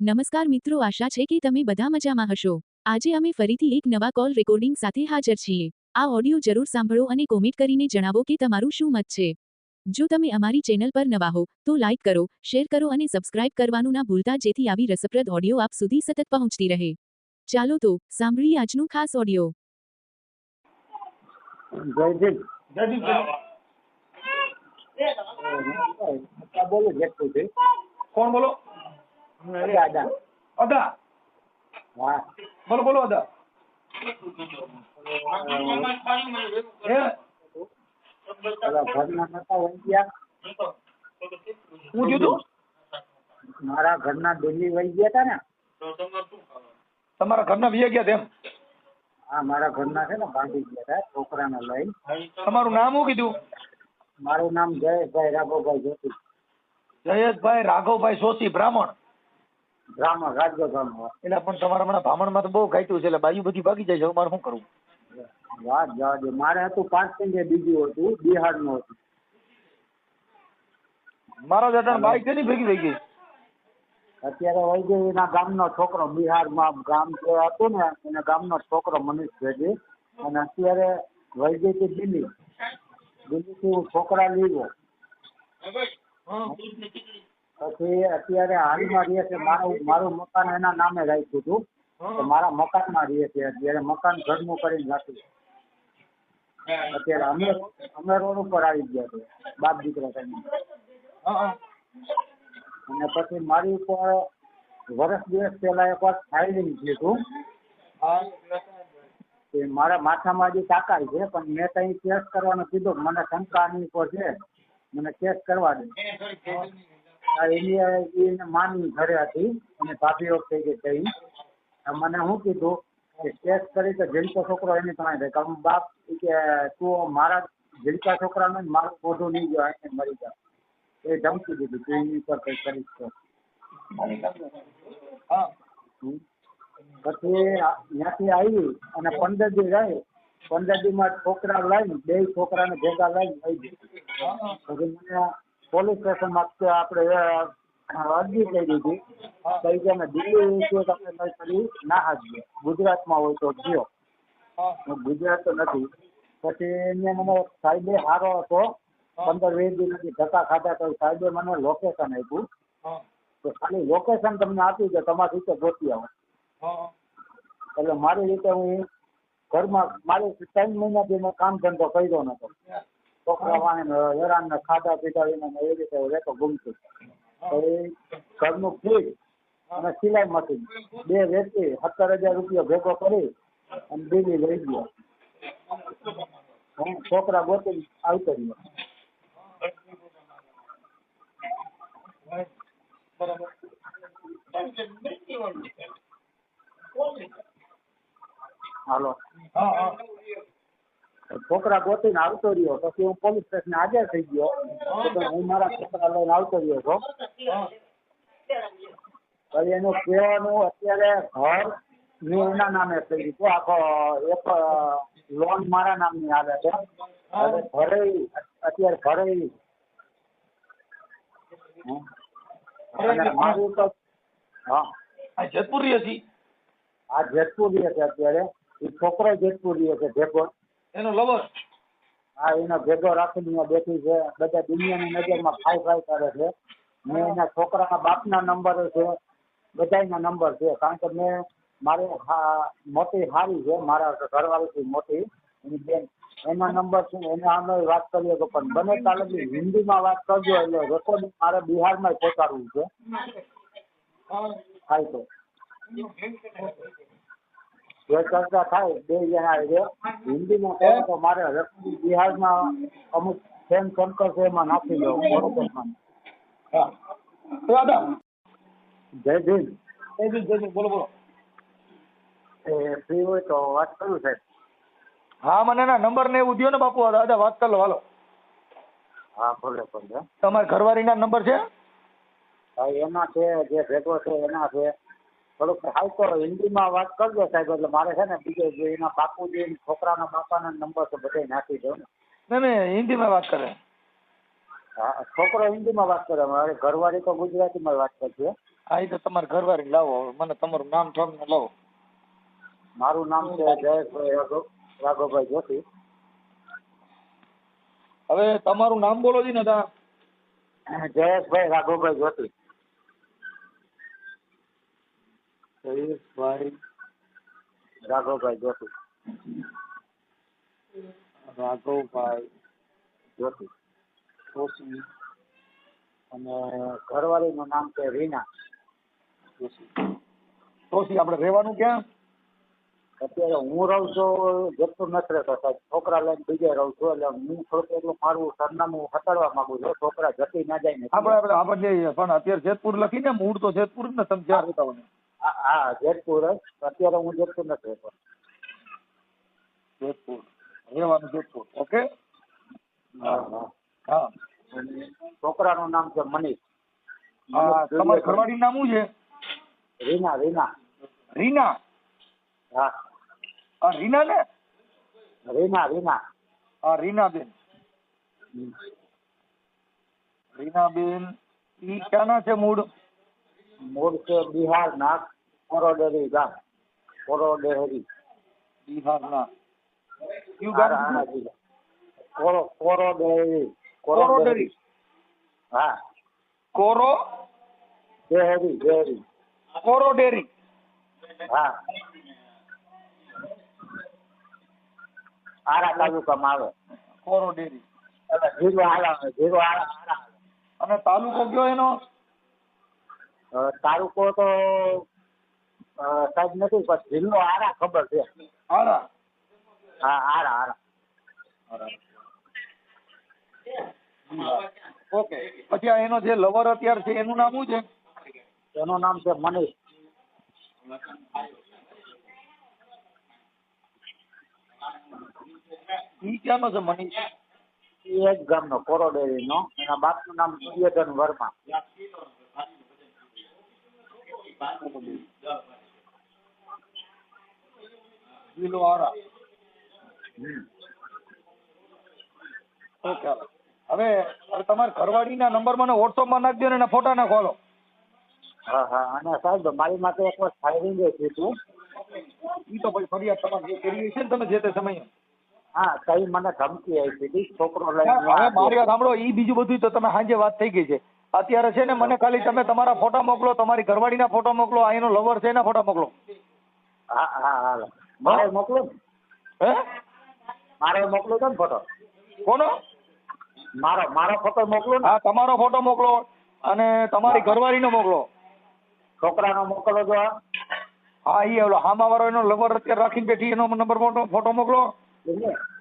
નમસ્કાર મિત્રો, આશા છે કે તમે બધા મજામાં હશો। આજે અમે ફરીથી એક નવા કોલ રેકોર્ડિંગ સાથે હાજર છીએ। આ ઓડિયો જરૂર સાંભળો અને કોમેન્ટ કરીને જણાવો કે તમારું શું મત છે। જો તમે અમારી ચેનલ પર નવા હો તો લાઇક કરો, શેર કરો અને સબસ્ક્રાઇબ કરવાનું ના ભૂલતા, જેથી આવી રસપ્રદ ઓડિયો આપ સુધી સતત પહોંચતી રહે। ચાલો તો સાંભળીએ આજનું ખાસ ઓડિયો। જયદીપ બોલો જેટલું કોણ બોલો? અરે આદા અદા હા બોલો બોલો અદા પેલા ઘરના નતા વહી ગયા, હું કીધું મારા ઘરના દિલ્હી વહી ગયા હતા ને। તમારા ઘરના વીએ ગયા તેમ? હા મારા ઘરના છે ને ભાગી ગયા હતા છોકરાને લઈને। તમારું નામ શું કીધું? મારું નામ જયેશભાઈ રાઘવભાઈ જોશી, જયેશભાઈ રાઘવભાઈ સોશી, બ્રાહ્મણ રાજગોર ગામમાં। એટલે પણ તમારા મને બ્રાહ્મણમાં તો બહુ ઘાટ્યું છે, એટલે બાજુ બધી ભાગી જાય છે, હવે મારે શું કરવું? વાત જવા દે, મારે હતું 5 પેંડે, બીજું હતું બિહારનું હતું। મારા દાદા બાઈક છે ને ભેગી થઈ ગઈ અત્યારે વહી ગયો એના ગામનો છોકરો, બિહારમાં ગામ જે હતું ને એના ગામનો છોકરો મનીષ ભેગી, અને અત્યારે વહી ગઈ હતી દિલ્હીથી હું છોકરા લીધો। પછી અત્યારે હાલમાં રહે છે, મારું મકાન એના નામે રાખ્યું હતું, તો મારા મકાનમાં રહે છે અત્યારે, મકાન ઘરનું કરીને રાખ્યું। અત્યારે અમે રોડ ઉપર આવી ગયા છે, બાપ દીકરા કરીને। અને પછી મારી ઉપર વર્ષ દિવસ પહેલા એક વાર ફાઇલિંગ થયું હતું, મારા માથામાં જે તાકાય છે, પણ મેં કઈ કેસ કરવાનું કીધું, મને શંકાની ઉપર છે, મને કેસ કરવા દે। એને માની ઘરે હતી અને ભાભીઓ થઈ ગઈ થઈ, મને શું કીધું કે કેસ કરી તો જીલતો છોકરો એની પાસે રહે, બાપ કે તું મારા જીલતા છોકરાને મારું મોઢું નહીં ગયો એને મરી જાય, એ ધમકી દીધી તું એની ઉપર કઈ કરીશ તો। પછી ત્યાંથી આવી અને 15 દી રહી, 15 દીમાં છોકરા લઈને 2 છોકરાને ભેગા લઈને આવી ગઈ। પછી મને પોલીસ સ્ટેશનમાં આપણે અરજી કરી દીધી, કઈ ગયા દિલ્હી છે તમે કરી ના હાજર, ગુજરાતમાં હોય તો ગયો, ગુજરાત તો નથી। પછી એને મને સાહેબે સારો હતો, 15-20 દી નથી ધક્કા ખાધા, તો સાહેબે મને લોકેશન આપ્યું, તો ખાલી લોકેશન તમને આપી દે, તમારી રીતે ગોતી આવો। એટલે મારી રીતે હું ઘરમાં મારી 3 મહિનાથી મેં કામ ધંધો કર્યો નતો, છોકરા વાને હેરાન ને ખાધા પીધા એ રીતે રહેતો ગુમતું। તો એ ઘરનું ફ્રીજ અને સિલાઈ મશીન 2 વેચી 17,000 રૂપિયા ભેગો કરી અને દિલ્હી લઈ ગયો, છોકરા ગોતી આવતો રહ્યો। હાલો, છોકરા ગોતીને આવતો રહ્યો, પછી હું પોલીસ સ્ટેશન હાજર થઈ ગયો, હું મારા છોકરા લઈને આવતો રહ્યો છો। પછી એનું કહેવાનું અત્યારે ઘર મેં એના નામે થઈ ગયું, આખો એક લોન મારા નામની આવે છે, હવે ઘરે અત્યારે ઘરે મારી ઉપર જેતપુર રહી હતી, આ જેતપુર રહે છે અત્યારે, એ છોકરો જેતપુર રહે છે ભેગો, એનો લવર હા એનો ભેગો રાખીને બેઠી છે, બધા દુનિયાની નજરમાં ફાઈ કરે છે। મેં એના છોકરાના બાપના નંબર છે, બધાના નંબર છે, કારણ કે મેં મારે મોટી હારી છે, મારા ઘરવાળીથી મોટી એની બેન, એના નંબર છે, એને અમે વાત કરીએ તો પણ બને ચાલે હિન્દીમાં વાત કરજો, એટલે રેકોર્ડિંગ મારે બિહારમાં પહોંચાડવું છે, થાય તો જે ચર્ચા થાય 2 જણા હિન્દીમાં કહો તો મારે રેકોર્ડિંગ બિહારમાં અમુક ફેન શંકર છે એમાં નાખી દો, બરોબર? જય ભીમ, બોલો બોલો। એ ફ્રી હોય તો વાત કરું સાહેબ? હા મને એના નંબર ને એવું દો ને બાપુ, દાદા વાત કરી લો, હાલો। હા ભલે ભલે। તમારા ઘરવાળીના નંબર છે? હા એના છે, જે ભેગો છે એના છે, થોડુંક હાલ તો હિન્દીમાં વાત કરજો સાહેબ, એટલે મારે છે ને બીજે જે એના બાપુજી છોકરાના બાપાના નંબર તો બધે નાખી દો ને। નહીં હિન્દીમાં વાત કરે। હા છોકરો હિન્દીમાં વાત કરે, મારે ઘરવાળી તો ગુજરાતીમાં વાત કરશે। હા એ તો તમારે ઘરવાળી લાવો. હવે મને તમારું નામ ઠામ લાવો. મારું નામ છે જયેશભાઈ રાઘવભાઈ જોશી. હવે તમારું નામ બોલો જી ને તા. જયેશભાઈ રાઘવભાઈ જોશી. જયેશભાઈ રાઘવભાઈ જોશી. રાઘવભાઈ જોશી. જોશી. અને ઘરવાળીનું નામ છે રીના. જોશી. જોશી. આપણે રહેવાનું ક્યાં? અત્યારે હું રહું છું જેટલું નથી રહેતો સાહેબ, છોકરા લઈને બીજે રહું છું, એટલે હું થોડુંક એટલું મારું સરનામું હટાડવા માંગુ છું, છોકરા જતી ના જાય ને. આપણે પણ અત્યારે જેતપુર લખીને મૂળ તો જેતપુર જ ને તમે જ્યાં રહેતા હોય. હા જેતપુર જ. અત્યારે હું જેતપુર નથી રહેતો. જેતપુર રહેવાનું જેતપુર. ઓકે. હા હા. હા. અને છોકરાનું નામ છે મનીષ. હા તમારી ઘરવાળીનું નામ શું છે? રીના. રીના. રીના. હા રીના ને? રીના. રીના. હા રીનાબેન. રીનાબેન ઈ ક્યાંના છે મૂળ? મૂળ છે બિહારના કોરોડેરી ગામ. કોરોડેરી. બિહારના કયું ગામ આરા કીધું? જિલ્લા. કોરોડેરી. કોરોડેરી. હા કોરો ડેહરી. ડેહરી. કોરોડેરી. હા આરા તાલુકામાં આવે. કોરોડેરી. એટલે જીરો આરા. જીરો આરા. આરા. અને તાલુકો કયો એનો? તાલુકો તો સાહેબ નથી, પણ જિલ્લો આરા ખબર છે. આરા. હા આરા. આરા. ઓકે. પછી આ એનો જે લવર અત્યારે છે એનું નામ શું છે? એનું નામ છે મનીષ. ઈ ક્યાંનો છે મનીષ? એ જ ગામનો કોરોડેરીનો. એના બાપનું નામ સુર્યધન વર્મા. જિલ્લો આરા. ઓકે. હવે તમારા ઘરવાળીના નંબર મને વોટ્સઅપમાં નાખજો ને એના ફોટા નાખો હાલો. હા હા. અને સાહેબ મારી માટે એક વાર ફાયરિંગ થયું. ઈ તો પછી ફરિયાદ તમારે જે કરી છે ને તમે જે તે સમયે. હા કઈ મને ધમકી આપી હતી છોકરો હવે લઈને. મારી વાત સાંભળો. ઈ બીજું બધું તો તમે સાંજે વાત થઈ ગઈ છે. અત્યારે છે ને મને ખાલી તમે તમારા ફોટા મોકલો, તમારી ઘરવાળીના ફોટા મોકલો, આ એનો લવર છે એના ફોટા મોકલો. હા હા હા. મારે મોકલો ને. હે? મારે મોકલો તો ને ફોટો. કોનો? મારો ફોટો મોકલો ને. હા તમારો ફોટો મોકલો અને તમારી ઘરવાળીનો મોકલો. છોકરાનો મોકલો જો. હા ઈ ઓલો હામા વાળો એનો લવર અત્યારે રાખીને બેઠી એનો નંબર ફોટો મોકલો.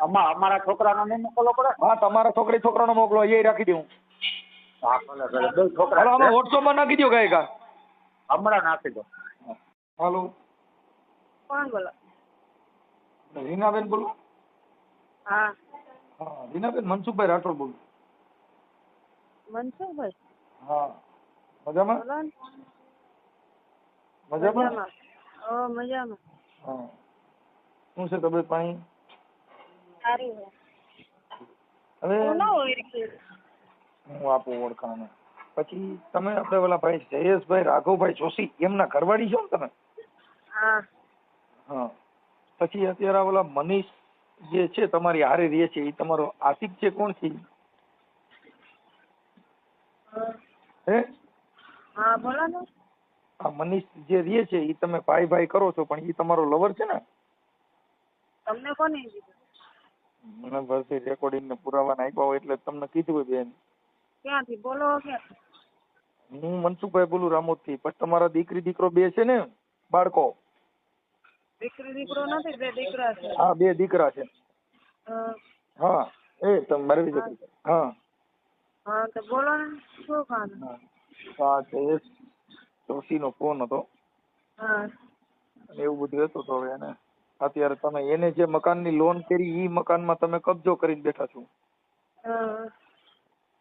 અમારા છોકરાનો નહીં મોકલવો પડે. હા તમારા છોકરાનો મોકલો. એ રાખી દઉં. હા ભલે ભલે. બે છોકરા હાલો છે. આમાં વોટ્સઅપમાં નાખી દો કઈ કા. હમણાં નાખી દો. હાલો. કોણ બોલો? રીનાબેન બોલો. હા હા રીનાબેન મનસુખભાઈ રાઠોડ બોલું. મનસુખભાઈ. હા મજામાં? બોલો ને. મજામાં? મજામાં. હા શું છે તબિયત પાણી? સારી છે. હવે હું ના હોય કે હું આપું ઓળખાણ. પછી તમે આપણે ઓલા ભાઈ જયેશભાઈ રાઘવભાઈ જોશી એમના ઘરવાળી છો ને તમે? હા હા. પછી અત્યારે ઓલા મનીષ જે છે તમારી હારે રહે છે એ તમારો આશિક છે કોણ છે? હે? હા બોલો ને. આ મનીષ જે રહે છે એ તમે ભાઈ ભાઈ કરો છો પણ એ તમારો લવર છે ને? તમને કોને કીધું? મને બસ રેકોર્ડિંગ ને પુરાવા આપ્યા હોય એટલે તમને કીધું હોય બેન. ક્યાંથી બોલો? ક્યાંથી? હું મનસુખભાઈ બોલું રામોદ થી. પછી તમારા દીકરી દીકરો બે છે ને બાળકો? દીકરી દીકરો નથી, બે દીકરા છે. હા બે દીકરા છે. હા હા એ તમે મારી દીકરી. હા હા તો બોલો ને. શું કામ? હા જયેશ જોશીનો ફોન હતો. હા એવું બધું હતું તો હવે એને અત્યારે તમે એને જે મકાનની લોન કરી ઈ મકાનમાં તમે કબજો કરીને બેઠા છો. હા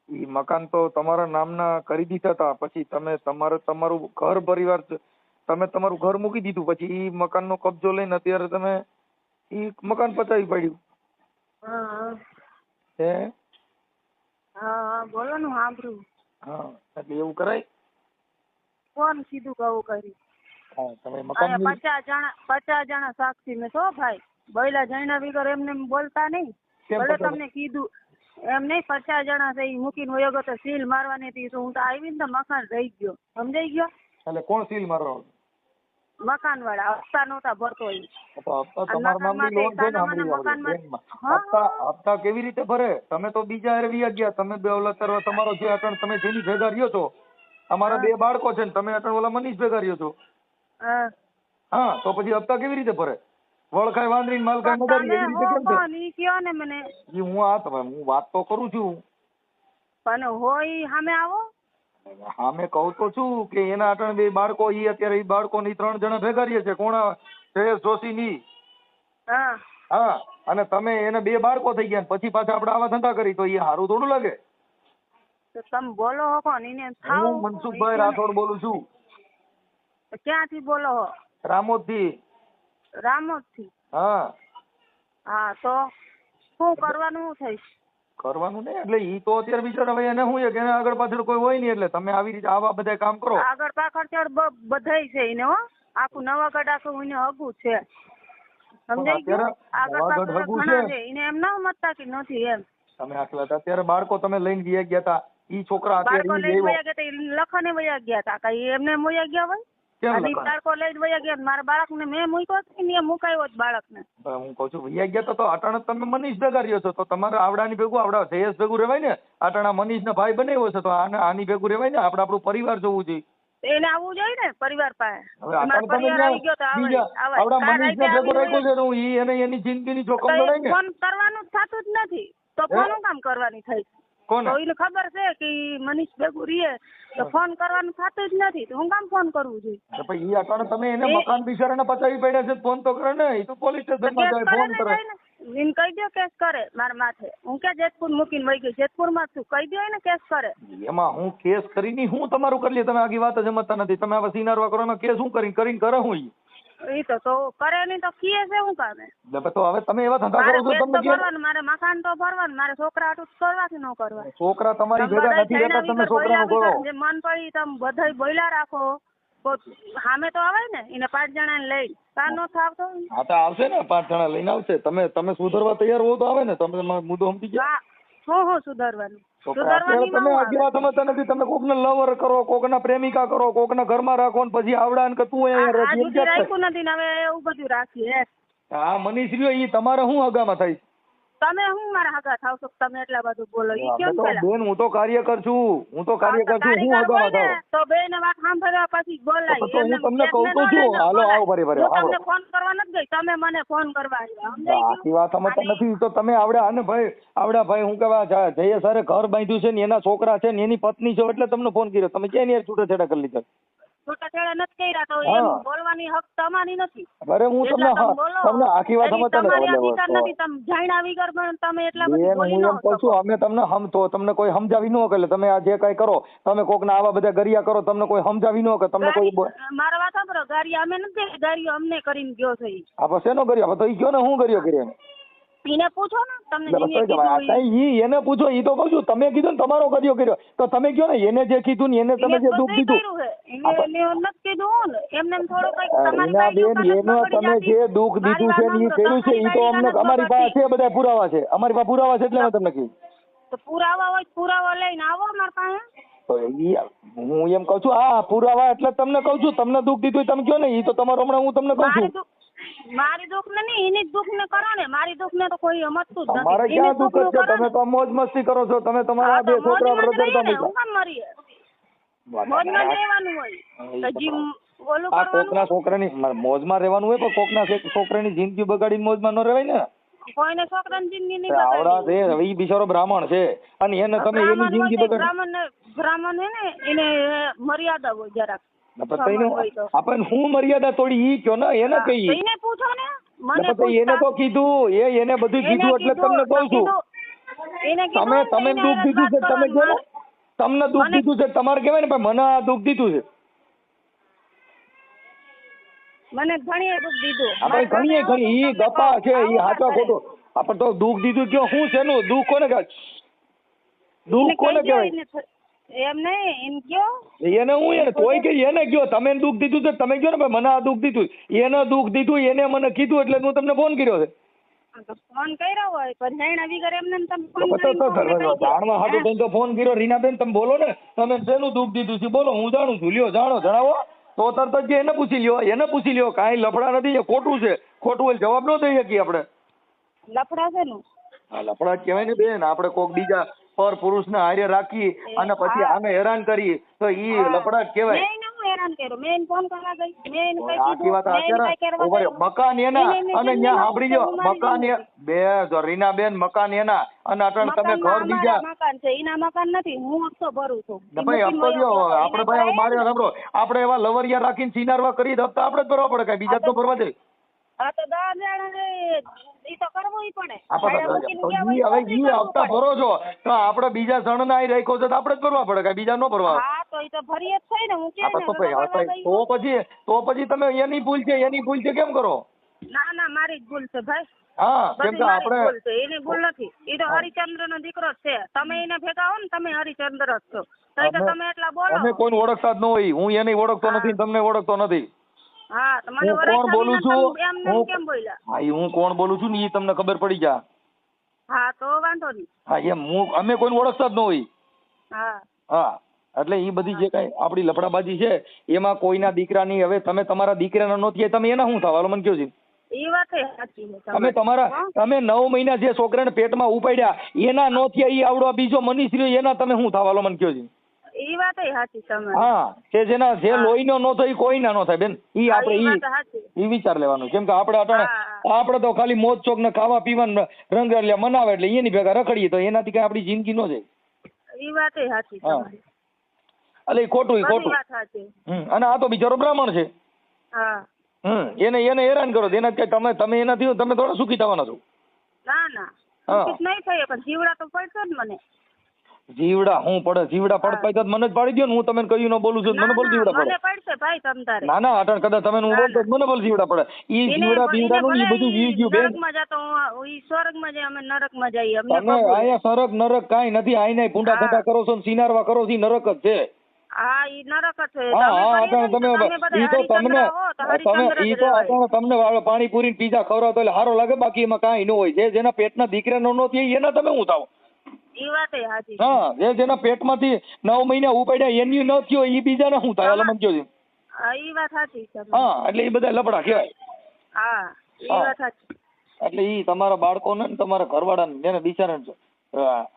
ઈ મકાન તો તમારા નામના કરી દીધા હતા. પછી તમે તમારું ઘર પરિવાર તમે તમારું ઘર મૂકી દીધું. પછી ઈ મકાનનો કબજો લઈને અત્યારે તમે ઈ મકાન પચાવી પાડ્યું. હા હે? હા બોલો ને. સાંભળું. હા એટલે એવું કરાય? કોણ કીધું કે આવું કર્યું? હા, તમે અહીંયા મકાન 50 જણા સાક્ષી મેં છો ભાઈ. બૈલા જણા વગર એમને એમ બોલતા નહીં. કેમ ભલે 50? તમને કીધું એમ નહીં, 50 જણા છે ઈ મૂકીને વયો ગયો તો સીલ મારવાની હતી તો હું તો આવી ને તો મકાન રહી ગયો. સમજાઈ ગયો? એટલે કોણ સીલ મારવા? મકાન વાળા હપ્તા નહોતા ભરતો ઈ. હપ્તા તમારા નામની લોન છે ને હપ્તા કેવી રીતે ભરે? તમે તો બીજા હારે વ્યા ગયા. તમે બે ઓલા તમારો જે અટણ તમે જેની ભેગા રહ્યો છો, અમારા 2 બાળકો છે ને તમે અટણ ઓલા મનીષ ભેગા રહ્યો છો. હા, તો પછી હપ્તા કેવી રીતે ભરે? વળખાય વાંદરી માલખાય મદારી એવી રીતે કેમ છે? ઈ કયો ને મને. ઈ હું વાત તો કરું છું. પણ હોય સામે આવો. હા, મેં કહું તો છું કે એના અટણ 2 બાળકો ઈ અત્યારે ઈ બાળકો ની 3 જણા ભેગા રહીએ છે. કોણ? જયેશ જોશી ની. હા, અને તમે એને 2 બાળકો થઈ ગયા પછી પાછા આપણે આવા ધંધા કરી તો એ સારું થોડું લાગે? તો તમે બોલો હો કોણ? એને થાવ. હું મનસુખભાઈ રાઠોડ બોલું છું. ક્યાંથી બોલો હો? રામોદ થી. રામોદ થી? હા. હા, તો શું કરવાનું થઈશ? કરવાનું નહીં એટલે ઈ તો અત્યારે બિચારા ભાઈ એને શું છે કે એને આગળ પાછળ કોઈ હોય નહીં એટલે તમે આવી રીતે આવા બધા કામ કરો. આગળ પાછળ બધાય છે એને હો. આખું નવાગઢ આખું એને હગું છે. સમજાઈ ગયું? આગળ પાછળ ઘણા છે. એને એમ ના સમજતા કે નથી એમ. તમે આટલા અત્યારે બાળકો તમે લઈને વયા ગયા હતા. ઈ છોકરા બાળકો અત્યારે લઈને વયા ગયા હતા. લખને વયા ગયા હતા. કઈ એમને વયા ગયા હોય? કેમ બાળકો લઈને વયા ગયા. મારા બાળકને મેં મૂક્યો ને મુકાયો જ બાળકને. હું કઉ છું વયા ગયા તો અટાણા તમે મનીષ ભેગા રહ્યો છો તો તમારે આવડાની ભેગું આવડા જયેશ ભેગું રેવાય ને. અટાણા મનીષ ના ભાઈ બનાવ્યો છે તો આની ભેગું રેવાય ને. આપણે આપણું પરિવાર જોવું જોઈએ. એને આવવું જોઈએ ને પરિવાર પાસે. આવડા મનીષ ને ભેગું રાખ્યું છે તો ઈ એને એની જિંદગીની જોખમ લડાય ને. ફોન કરવાનું થતું જ નથી તો ફોન કામ કરવાની થઈ? કોને? તો એને ખબર છે કે મનીષ ભેગું રહીએ તો ફોન કરવાનું થતું જ નથી તો હું કામ ફોન કરવું જોઈએ? પછી ઈ અટાણે તમે એને મકાન બિચારાને પચાવી પડ્યા છે ફોન તો કરે ને. ઈ તો પોલીસ સ્ટેશનમાં જાય ફોન કરે. એને કહી દો કેસ કરે મારા માથે. હું ક્યાં જેતપુર મૂકીને વહી ગઈ? જેતપુર માં છું. કહી દો ને કેસ કરે. એમાં હું કેસ કરીને હું તમારું કરી લે. તમે આગી વાત જ સમજતા નથી. તમે આવા સિનારવા કરો એમાં કેસ હું કરીને કરે હું ઈ? ઈ તો કરે નહીં તો કીએ છે હું કામે? તો હવે તમે એવા ધંધા કરો છો તમે ભરવાનું, મારે મકાન તો ભરવાનું, મારે છોકરા આટું કરવા કે ન કરવા? છોકરા તમારી ભેગા નથી રહેતા. તમે છોકરાનું કરો જે મન પડી તમે બધાય બોયલા રાખો. સામે તો આવે ને એને 5 જણાને લઈ કાં નો થાવ તો? હા, તો આવશે ને 5 જણા લઈને આવશે. તમે સુધરવા તૈયાર હો તો આવે ને. તમે મુદ્દો સમજી ગયા? હું સુધારવાનું? તમે આગી વાત સમજતા નથી. તમે કોકને લવર કરો, કોકના પ્રેમિકા કરો, કોકના ઘરમાં રાખો ને પછી આવડા ને કે તું અહીંયા રાખ્યું નથી ને હવે એવું બધું રાખીએ. હા, મનીષ રહ્યો ઈ તમારે શું હગામાં થાય? તમે હું મારા હગા થાવ છો? તમે એટલા બધું બોલો. ઈ કેમ પેલા? બેન હું તો કાર્યકર છું. હું હગામાં થાવ તો બેન વાત સાંભળવા પછી બોલાય. તો હું તમને કહું તો છું. હાલો આવો ફરી તમને ફોન કરવા નથી ગઈ. તમે મને ફોન કરવા આવ્યા. આખી વાત સમજતા નથી તો તમે આવડા ને ભાઈ આવડા ભાઈ હું કેવા જઈએ સારે ઘર બાંધ્યું છે ને એના છોકરા છે ને એની પત્ની છે એટલે તમને ફોન કર્યો. તમે ક્યાં યાર છૂટાછેડા કરી લીધા? છૂટાછેડા નથી કર્યા તો એમ બોલવાની હક તમારી નથી. અરે હું તમને આખી વાત સમજતા નથી. તમે જાણ્યા વગર પણ તમે એટલા બધું બોલી ન કહું છું. અમે તમને કોઈ સમજાવી ન કે તમે આ જે કઈ કરો તમે કોકના આવા બધા ગરિયા કરો તમને કોઈ સમજાવી ન કે તમને કોઈ મારા વાત સાંભળો. ગારિયા અમે નથી. ગારિયો અમને કરીને ગયો છે. આ બસ એનો કર્યો તો ઈ કયો ને હું કર્યો એને પૂછો ને તમને એને પૂછો. ઈ તો કહું છું તમે કીધું ને તમારો કર્યો તો તમે કયો ને એને જે કીધું ને એને તમે જે દુઃખ દીધું તમે જે દુઃખ દીધું છે ને એ કર્યું છે ઈ તો અમને અમારી પાસે છે બધા પુરાવા છે. અમારી પાસે પુરાવા છે એટલે મેં તમને કીધું. તો પુરાવા હોય પુરાવા લઈને આવો મારા પાસે. તો હું એમ કઉ છું. હા, પુરાવા એટલે તમને કઉ છું. તમને દુઃખ દીધું તમે કયો ને ઈ તો તમારો હમણાં હું તમને કઉ છું. મારી દુઃખ ને નહીં એની દુઃખ ને કરો ને. મારી દુઃખ ને તો કોઈ સમજતું જ નથી. તમારે ક્યાં દુઃખ છે? તમે તો મોજ મસ્તી કરો છો. તમે તમારા 2 છોકરા રજડતા મોજમાં રહેવાનું હોય તો આ કોકના છોકરાની મોજમાં રહેવાનું હોય પણ કોકના છોકરાની જિંદગી બગાડીને મોજમાં ન રહેવાય ને. કોઈને છોકરાની જિંદગી નહીં આવડા છે. હવે ઈ બિચારો બ્રાહ્મણ છે અને એને તમે એની જિંદગી બગાડી. બ્રાહ્મણ હે ને એને મર્યાદા હોય જરાક. આપણે હું મર્યાદા તોડી ઈ કયો ને એને કઈ એને પૂછો ને. મને એને તો કીધું એને બધું કીધું એટલે તમને કહું છું. તમે દુઃખ દીધું છે. તમે કહો ને તમને દુઃખ દીધું છે. તમારે કહેવાય ને મને આ દુઃખ દીધું છે. મને ઘણી દુઃખ દીધું. આપણે ઘણી ઈ ગપા છે. ઈ હાચા ખોટો આપણે તો દુઃખ દીધું કયો શું છે નું દુઃખ કોને કહેવાય? દુઃખ કોને કહેવાય? એમ નહીં એમ કયો એને હું એને તોય કે એને કયો તમે દુઃખ દીધું તો તમે કયો ને ભાઈ મને આ દુઃખ દીધું, એને દુઃખ દીધું એને મને કીધું એટલે હું તમને ફોન કર્યો છે. ફોન કર્યો હોય પણ જાણ્યા વગર એમને તમે તો ફોન પછી તો કરીને કહી દો. જાણવા હાટું થઈને તો ફોન કર્યો. રીનાબેન તમે બોલો ને, તમે શેનું દુઃખ દીધું છે બોલો, હું જાણું છું. લ્યો જાણો, જણાવો. તો તરત જ એને પૂછી લ્યો, એને પૂછી લ્યો. કાંઈ લફડા નથી, એ ખોટું છે. ખોટું હોય જવાબ ન દઈ શકીએ આપણે. લફડા છે નું હા લફડા જ કહેવાય ને બેન. આપણે કોક બીજા પર પુરુષને હારે રાખી અને પછી આને હેરાન કરી તો ઈ લફડા જ કહેવાય. મેં એને હું હેરાન કર્યો, મેં એને ફોન કરવા ગઈ, મેં એને કઈ આખી કીધું, વાત મેં એને અત્યારે કઈ કરવા ઉભા રહ્યો. ગઈ. મકાન એના એને અને જેમ ત્યાં એના સાંભળી લો, પૈસા મકાન ગુમાવી બે જો રીનાબેન, મકાન એના અને અટણ તમે મકાનમાં ઘર બીજા. અમારા મકાન છે, એના મકાન નથી, હું હપ્તો ભરું છું. ને ભાઈ હપ્તો જો આપણે ભાઈ મારે સાંભળો, આપણે એવા લવરિયા રાખીને સિનારવા કરી તો હપ્તા આપણે જ ભરવા પડે, કઈ બીજા તો ભરવા દે. હા તો 10 જણા ઈ તો કરવું પડે. હવે ઈ હપ્તા ભરો છો તો આપણે બીજા સણ ના રાખ્યો છે તો આપણે જ ભરવા પડે, કઈ બીજા ન ભરવા. હા તો ઈ તો ભરીએ જ છે ને, હું કે તો પછી તમે એની ભૂલ છે, એની ભૂલ છે કેમ કરો? ના ના મારી જ ભૂલ છે ભાઈ. હા કેમ કે આપણે ભૂલ છે, એની ભૂલ નથી. ઈ તો હરિચંદ્ર નો દીકરો જ છે. તમે એને ભેગા હો ને, તમે હરિચંદ્ર જ છો તો તમે એટલા બોલો. અમે કોઈને ઓળખતા જ ન હોય. હું એને ઓળખતો નથી, તમને ઓળખતો નથી. હા તો મને હું કોણ બોલું છું, એમ કેમ બોલ્યા? હા હું કોણ બોલું છું ને એ તમને ખબર પડી જા. હા તો વાંધો નહીં. હા એમ અમે કોઈને ઓળખતા જ ન હોય. હા હા એટલે એ બધી જે કઈ આપણી લફડાબાજી છે એમાં કોઈના દીકરાની, હવે તમે તમારા દીકરાના નો થયા તમે એના શું થવા મને કયો છે? એ વાત સાચી છે. તમે 9 મહિના જે છોકરાને પેટમાં ઉપાડ્યા એના નો થયા, એ આવડો બીજો મનીષ રહ્યો એના તમે શું થવા મને કયો છે? એ વાત સાચી તમારી. હા કે જેના જે લોહીનો નો થાય કોઈના નો થાય બેન. ઈ આપણે ઈ વિચાર લેવાનું. કેમ કે આપણે અટાણે આપણે તો ખાલી મોજ ચોક ને ખાવા પીવાનું રંગરલિયા મનાવે એટલે એની ભેગા રખડીએ તો એનાથી કઈ આપણી જિંદગી નો જાય. એ વાત સાચી તમારી. એટલે ખોટું ખોટું. અને આ તો બિચારો બ્રાહ્મણ છે. હા એને હેરાન કરો એના કઈ તમે એનાથી તમે થોડા સુખી થવાના છો. ના ના સુખી નહીં થઈએ પણ જીવડા તો પડશે જ મને. જીવડા હું પડે? જીવડા પડતા તો મને જ પાડી દો ને. હું તમને કહ્યું ન બોલું છું, મને બોલ જીવડા પડે. મને પડશે ભાઈ તમ તારે. ના ના અટણ કદાચ તમે હું બોલતો મને બોલ જીવડા પડે. ઈ જીવડા બીવડાનું ઈ બધું વી ગયું બેન. નરકમાં જતો ઈ સ્વર્ગમાં જાય, અમે નરકમાં જઈએ. અમને તમે આયા સરક નરક કાઈ નથી. આઈને ભૂંડા ખટા કરો છો ને સિનારવા કરો છો, ઈ નરક જ છે. હા ઈ નરક જ છે. તમને પાણીપુરી પીઝા ખવડાવતો એટલે સારો લાગે, બાકી એમાં કાંઈ ન હોય. જે જેના પેટના દીકરા નો થાય એના તમે હું થાવ? ઈ વાત સાચી. હા જેના પેટમાંથી 9 મહિના ઉપાડ્યા એની ન થયો ઈ બીજાને શું થાય? એટલે મને કયો છે. ઈ વાત સાચી છે. હા એટલે એ બધા લફડા કહેવાય. હા ઈ વાત સાચી. એટલે ઈ તમારા બાળકોને ને તમારા ઘરવાળાને જેને બિચારાને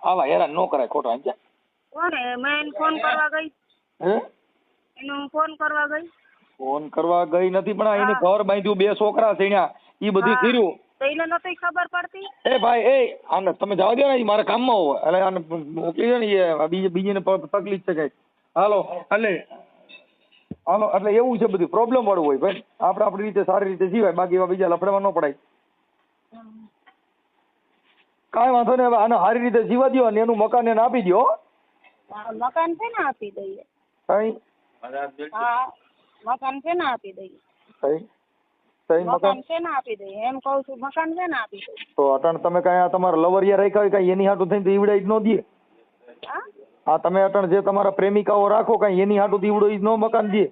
આવા હેરાન ન કરાય ખોટા. સમજ્યા? કોને? મેં ફોન કરવા ગઈ. એનું ફોન કરવા ગઈ. ફોન કરવા ગઈ નથી પણ એને ઘર બાંધ્યું, 2 છોકરા સીણ્યા, ઈ બધું કર્યું. તો એને નહોતી ખબર પડતી. એ ભાઈ આને તમે જવા દો ને, ઈ મારા કામમાં હોય. એટલે આને મોકલી દો ને, એ બીજીને તકલીફ છે કઈ. હાલો એટલે એવું છે બધું પ્રોબ્લેમ વાળું હોય ભાઈ. આપણે આપણી રીતે સારી રીતે જીવાય, બાકી એવા બીજા લફડામાં ન પડાય. કાંઈ વાંધો નહીં. હવે આને સારી રીતે જીવા દો અને એનું મકાન એને આપી દો. મકાન છે ને આપી દઈએ. હા મકાન છે ને આપી દઈએ. મકાન છે ને આપી દઈએ એમ કહું છું. મકાન છે ને આપી દઈએ. તો અટાણ તમે કઈ તમારા લવરિયા રાખ્યા હોય કઈ એની હાટું થઈને ઈવડાઈ જ ન દે. હા તમે અટાણ જે તમારા પ્રેમિકાઓ રાખો કઈ એની હાટું ઈવડો જ ન મકાન દે.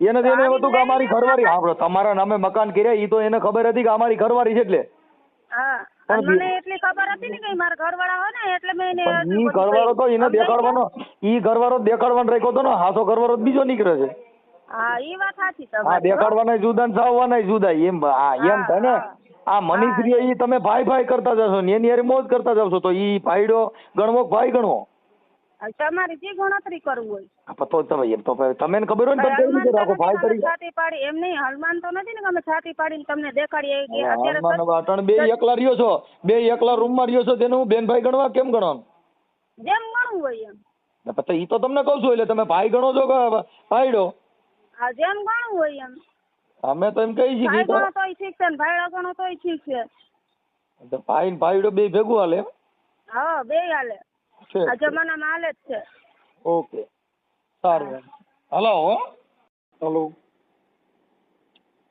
એને તો એને હતું કે અમારી ઘરવાળી, હા તમારા નામે મકાન કર્યા ઈ તો એને ખબર હતી કે અમારી ઘરવાળી છે એટલે. હા મને એટલી ખબર હતી ને કે મારા ઘરવાળા હોય ને એટલે મેં એને. ઈ ઘરવાળો તો એને દેખાડવાનો, ઈ ઘરવાળો દેખાડવાનો રાખ્યો હતો ને, હાસો ઘરવાળો બીજો નીકળે છે. હા ઈ વાત સાચી તમારી. હા દેખાડવાના જુદા ને સાવવાના જુદા. એમ હા એમ થાય ને. આ મનીષ રહ્યો ઈ તમે ભાઈ કરતા જશો ને એની હારે મોજ કરતા જશો તો ઈ ભાઈડો ગણવો ભાઈ ગણવો. તમારી જે ગણતરી કરવું હોય તો તમે એમ તો તમને ખબર હોય ને તમે કેવી રીતે રાખો ભાઈ તરીકે. છાતી પાડી એમ નહીં. હનુમાન તો નથી ને કે અમે છાતી પાડીને તમને દેખાડીએ. અત્યારે 2 એકલા રહ્યો છો, 2 એકલા રૂમમાં રહ્યો છો, તેને હું બેન ભાઈ ગણવા કેમ ગણવાનું? જેમ ગણવું હોય એમ. પછી ઈ તો તમને કહું છું એટલે તમે ભાઈ ગણો છો કે ભાઈડો? હા જેમ ગણવું હોય એમ. અમે તો એમ કહી છીએ ભાઈ ગણો તોય ઠીક છે ને ભાઈડો ગણો તોય ઠીક છે. ભાઈ ને ભાઈડો બે ભેગું હાલે? હા બે હાલે. આ જમાનામાં હાલે જ છે. ઓકે સારું. હલો.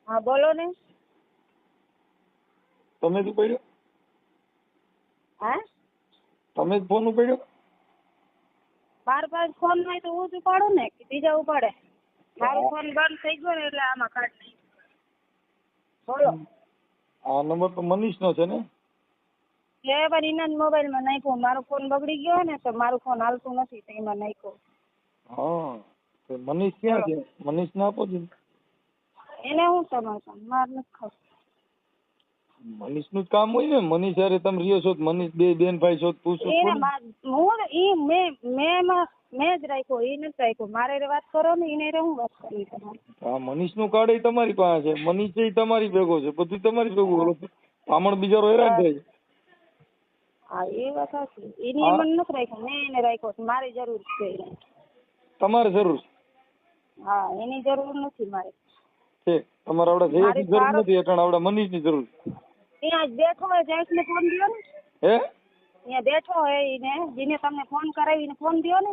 હા બોલો ને. તમે જ ઉપાડ્યો? હા તમે જ ફોન ઉપાડ્યો? મારા પાસે ફોન હોય તો હું જ ઉપાડું ને કે બીજા ઉપાડે? મારો ફોન બંધ થઈ ગયો ને એટલે આમાં કાઢ નહીં. બોલો. આ નંબર તો મનીષનો છે ને? એ પણ એના જ મોબાઈલમાં નાખ્યો. મારો ફોન બગડી ગયો ને તો મારું ફોન હાલતું નથી તો એમાં નાખ્યો. હા તો મનીષ ક્યાં છે? મનીષ ને આપો છો. એને હું સમાચાર માર નથી ખબર. મનીષ નું જ કામ હોય ને. મનીષ યારે તમે રહ્યો છો મનીષ બે બેન ભાઈ છો પૂછો. મેં જ રાખ્યો એ નથી રાખ્યો. મારે વાત કરો ને એને હું વાત કરવી તમારે? હા મનીષ નું કાર્ડ તમારી પાસે છે. મનીષ તમારી ભેગો છે. બધું તમારી ભેગું. આમણ બિચારો હેરાન થાય. હા એ વાત સાચી. એની મને નથી રાખ્યો. મેં એને રાખ્યો. મારી જરૂર છે. તમારે જરૂર? હા એની જરૂર નથી મારે. છે તમારે આવડે જયેશની જરૂર નથી. એટલે આવડે મનીષની જરૂર. ત્યાં બેઠો હોય જયેશને ફોન દો ને. હે ત્યાં બેઠો હોય એને જેને તમને ફોન કરાવીને ફોન દો ને.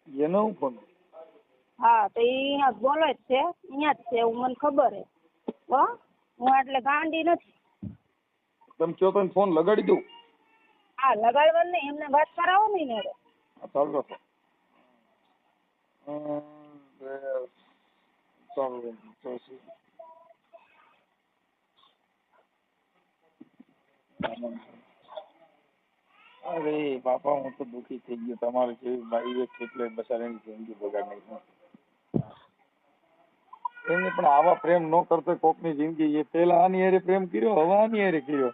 એનો હું ફોન? હા તો અહીંયા બોલે જ છે. અહીંયા જ છે એવું મને ખબર હે. હો હું એટલે ગાંડી નથી. તમે કયો તો ફોન લગાડી દઉં? હા લગાડવાનું નહીં. એમને વાત કરાવો ને એને. ચાલુ રાખો. ચાલુ અરે બાપા હું તો દુઃખી થઈ ગયો. તમારે જેવી બાઈ એટલે બચારાની જિંદગી બગાડ નહીં. એને પણ આવા પ્રેમ ન કરતો કોકની જિંદગી. એ પેલા આની હારે પ્રેમ કર્યો, હવે આની હારે કર્યો.